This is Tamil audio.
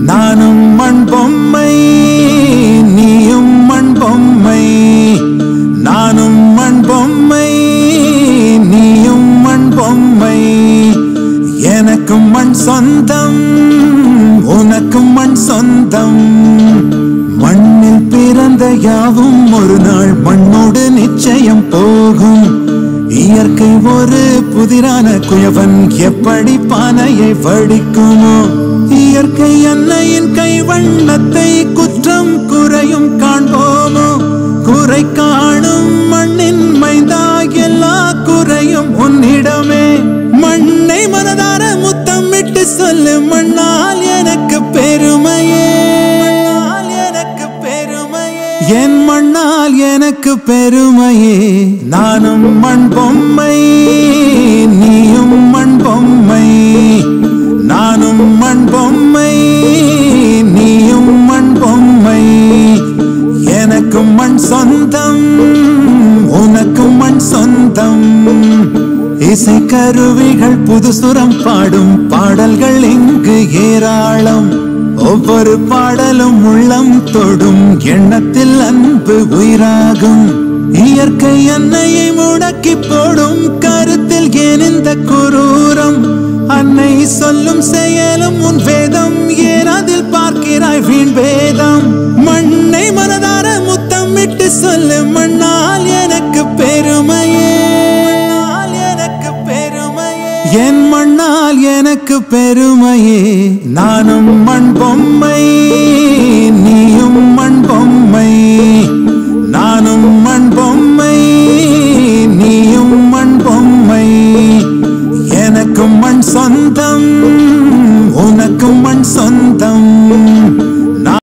நானும் மண் பொம்மை நீயும் மண் பொம்மை, நானும் மண் பொம்மை நீயும் மண் பொம்மை. எனக்கும் மண் சொந்தம் உனக்கும் மண் சொந்தம். மண்ணில் பிறந்த யாவும் ஒரு நாள் மண்ணோடு நிச்சயம் போகும். இயற்கை ஒரு புதிரான குயவன் எப்படி பானையை வடிக்குமோ? இயற்கை அன்னையின் கைவண்ணத்தை குற்றம் குறையும் காண்போமோ? குறை காணும் மண்ணின் மைந்தா எல்லா குறையும் உன்னிடமே. மண்ணை மனதார முத்தமிட்டு சொல்லு, மண்ணால் எனக்கு பெருமையே, எனக்கு பெருமையே, என் மண்ணால் எனக்கு பெருமையே. நானும் மண் பொம்மை நீயும் மண் பொம்மை, நானும் மண் பொம்மை நீயும் மண் பொம்மை. எனக்கும் மண் சொந்தம் உனக்கும் மண் சொந்தம். இசை கருவிகள் புது சுரம் பாடும் பாடல்கள் இங்கு ஏராளம். ஒவ்வொரு பாடலும் உள்ளம் தொடும், எண்ணத்தில் அன்பு உயிராகும். இயற்கை அன்னையை முடக்கி போடும் கருத்தில் ஏன் இந்த குரூரம்? அன்னை சொல்லும் செயலும் உன் வேதம், ஏன் அதில் பார்க்கிறாய் வீண் வேதம்? மண்ணை மனதார முத்தமிட்டு சொல்லு, மண்ணால் எனக்கு பெருமையே, எனக்கு பெருமையே, என் மண்ணால் எனக்கு பெருமையே. நானும் மண் பொம்மை நீயும் மண் பொம்மை, நானும் மண் பொம்மை நீயும் மண் பொம்மை. எனக்கும் மண் சொந்தம் உனக்கும் மண் சொந்தம்.